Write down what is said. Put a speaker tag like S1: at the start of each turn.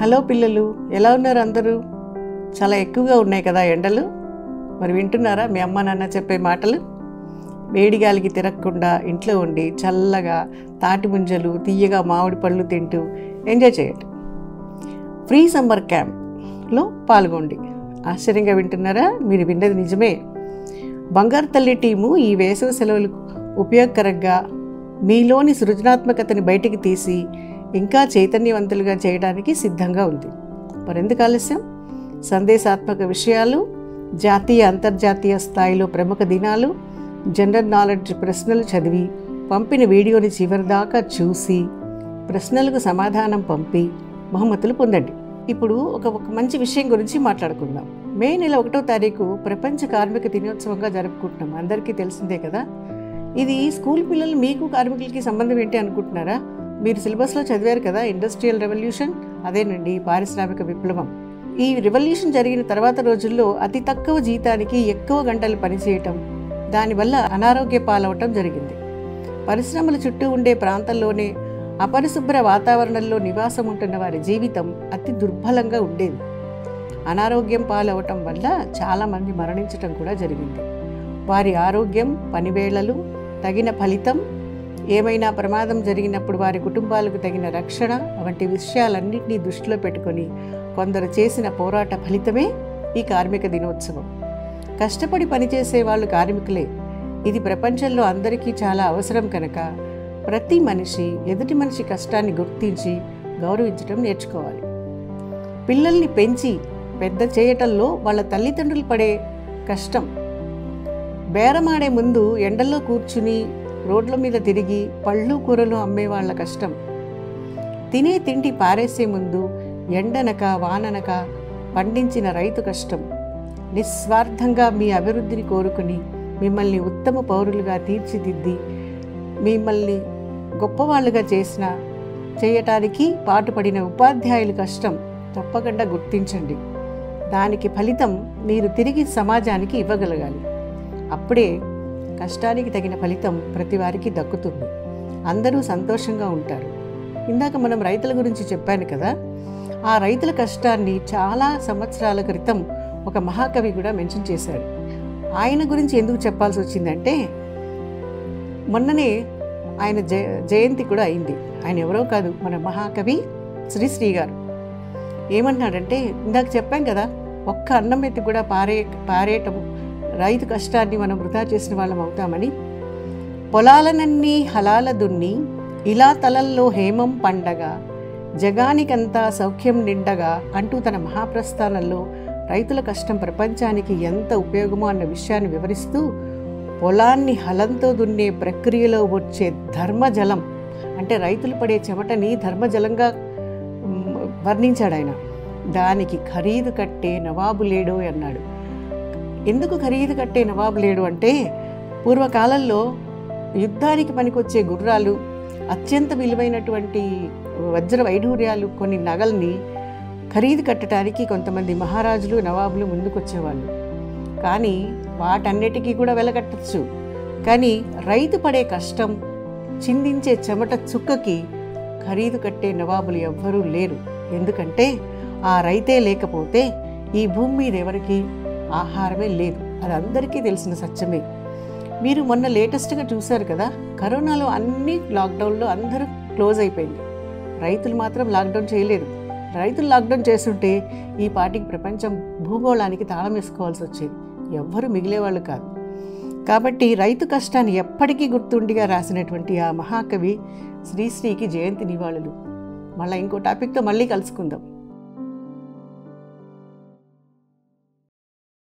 S1: Hello పిల్లలు, ఎలా ఉన్నారు అందరూ? చాలా ఎక్కువగా ఉన్నాయి కదా ఎండలు. మరి వింటున్నారా మీ అమ్మ నాన్న చెప్పే మాటలు? వేడిగాలికి తిరగకుండా ఇంట్లో ఉండి చల్లగా తాటి ముంజలు తీయగా మామిడి పళ్ళు తింటూ ఎంజాయ్ చేయండి. ఫ్రీ సమ్మర్ క్యాంప్లో పాల్గొండి. ఆశ్చర్యంగా వింటున్నారా? మీరు విన్నది నిజమే. బంగారు తల్లి టీము ఈ వేసవి సెలవులు ఉపయోగకరంగా మీలోని సృజనాత్మకతని బయటికి తీసి ఇంకా చైతన్యవంతులుగా చేయడానికి సిద్ధంగా ఉంది. మరెందుకు ఆలస్యం? సందేశాత్మక విషయాలు, జాతీయ అంతర్జాతీయ స్థాయిలో ప్రముఖ దినాలు, జనరల్ నాలెడ్జ్ ప్రశ్నలు చదివి పంపిన వీడియోని చివరిదాకా చూసి ప్రశ్నలకు సమాధానం పంపి బహుమతులు పొందండి. ఇప్పుడు ఒక మంచి విషయం గురించి మాట్లాడుకుందాం. మే నెల 1వ తారీఖు ప్రపంచ కార్మిక దినోత్సవంగా జరుపుకుంటున్నాం. అందరికీ తెలిసిందే కదా. ఇది స్కూల్ పిల్లలు మీకు కార్మికులకి సంబంధం ఏంటి అనుకుంటున్నారా? మీరు సిలబస్లో చదివారు కదా, ఇండస్ట్రియల్ రెవల్యూషన్. అదేనండి పారిశ్రామిక విప్లవం. ఈ రెవల్యూషన్ జరిగిన తర్వాత రోజుల్లో అతి తక్కువ జీతానికి ఎక్కువ గంటలు పనిచేయటం, దానివల్ల అనారోగ్య పాలవటం జరిగింది. పరిశ్రమల చుట్టూ ఉండే ప్రాంతంలోనే అపరిశుభ్ర వాతావరణంలో నివాసం ఉంటున్న వారి జీవితం అతి దుర్బలంగా ఉండేది. అనారోగ్యం పాలవటం వల్ల చాలామంది మరణించటం కూడా జరిగింది. వారి ఆరోగ్యం, పనివేళలు, తగిన ఫలితం, ఏమైనా ప్రమాదం జరిగినప్పుడు వారి కుటుంబాలకు తగిన రక్షణ వంటి విషయాలన్నింటినీ దృష్టిలో పెట్టుకొని కొందరు చేసిన పోరాట ఫలితమే ఈ కార్మిక దినోత్సవం. కష్టపడి పనిచేసే వాళ్ళు కార్మికులే. ఇది ప్రపంచంలో అందరికీ చాలా అవసరం కనుక ప్రతి మనిషి ఎదుటి మనిషి కష్టాన్ని గుర్తించి గౌరవించడం నేర్చుకోవాలి. పిల్లల్ని పెంచి పెద్ద చేయటంలో వాళ్ళ తల్లిదండ్రులు పడే కష్టం, బేరమాడే ముందు ఎండల్లో కూర్చుని రోడ్ల మీద తిరిగి పళ్ళు కూరలు అమ్మే వాళ్ళ కష్టం, తినే తిండి పారేసే ముందు ఎండనక వాననక పండించిన రైతు కష్టం, నిస్వార్థంగా మీ అభివృద్ధిని కోరుకుని మిమ్మల్ని ఉత్తమ పౌరులుగా తీర్చిదిద్ది మిమ్మల్ని గొప్పవాళ్ళుగా చేయటానికి పాటుపడిన ఉపాధ్యాయుల కష్టం తప్పకుండా గుర్తించండి. దానికి ఫలితం మీరు తిరిగి సమాజానికి ఇవ్వగలగాలి. అప్పుడే కష్టానికి తగిన ఫలితం ప్రతి వారికి దక్కుతుంది. అందరూ సంతోషంగా ఉంటారు. ఇందాక మనం రైతుల గురించి చెప్పాను కదా. ఆ రైతుల కష్టాన్ని చాలా సంవత్సరాల క్రితం ఒక మహాకవి కూడా మెన్షన్ చేశాడు. ఆయన గురించి ఎందుకు చెప్పాల్సి వచ్చిందంటే, మొన్ననే ఆయన జయంతి కూడా అయింది. ఆయన ఎవరో కాదు, మన మహాకవి శ్రీశ్రీ గారు. ఏమంటున్నాడంటే, ఇందాక చెప్పాం కదా, ఒక్క అన్నం ఎత్తి కూడా పారేయటం రైతు కష్టాన్ని మనం వృధా చేసిన వాళ్ళం అవుతామని. పొలాలనన్నీ హలాల దున్ని ఇలా తలల్లో హేమం పండగ, జగానికంతా సౌఖ్యం నిండగా అంటూ తన మహాప్రస్థానంలో రైతుల కష్టం ప్రపంచానికి ఎంత ఉపయోగమో అన్న విషయాన్ని వివరిస్తూ, పొలాన్ని హలంతో దున్నే ప్రక్రియలో వచ్చే ధర్మజలం అంటే రైతులు పడే చెమటని ధర్మజలంగా వర్ణించాడు ఆయన. దానికి ఖరీదు కట్టే నవాబు లేడో అన్నాడు. ఎందుకు ఖరీదు కట్టే నవాబు లేడు అంటే, పూర్వకాలంలో యుద్ధానికి పనికొచ్చే గుర్రాలు, అత్యంత విలువైనటువంటి వజ్ర వైఢూర్యాలు, కొన్ని నగల్ని ఖరీదు కట్టడానికి కొంతమంది మహారాజులు, నవాబులు ముందుకొచ్చేవాళ్ళు. కానీ వాటన్నిటికీ కూడా వెలకట్టచ్చు. కానీ రైతు పడే కష్టం, చిందించే చెమట చుక్కకి ఖరీదు కట్టే నవాబులు ఎవ్వరూ లేరు. ఎందుకంటే ఆ రైతే లేకపోతే ఈ భూమి మీద ఎవరికి ఆహారమే లేదు. అది అందరికీ తెలిసిన సత్యమే. మీరు మొన్న లేటెస్ట్గా చూశారు కదా, కరోనాలో అన్ని లాక్డౌన్లో అందరూ క్లోజ్ అయిపోయింది. రైతులు మాత్రం లాక్డౌన్ చేయలేదు. రైతులు లాక్డౌన్ చేస్తుంటే ఈ పాటికి ప్రపంచం భూగోళానికి తాళం వేసుకోవాల్సి వచ్చేది. ఎవ్వరూ మిగిలేవాళ్ళు కాదు. కాబట్టి రైతు కష్టాన్ని ఎప్పటికీ గుర్తుండిగా రాసినటువంటి ఆ మహాకవి శ్రీశ్రీకి జయంతి నివాళులు. మళ్ళీ ఇంకో టాపిక్తో మళ్ళీ కలుసుకుందాం.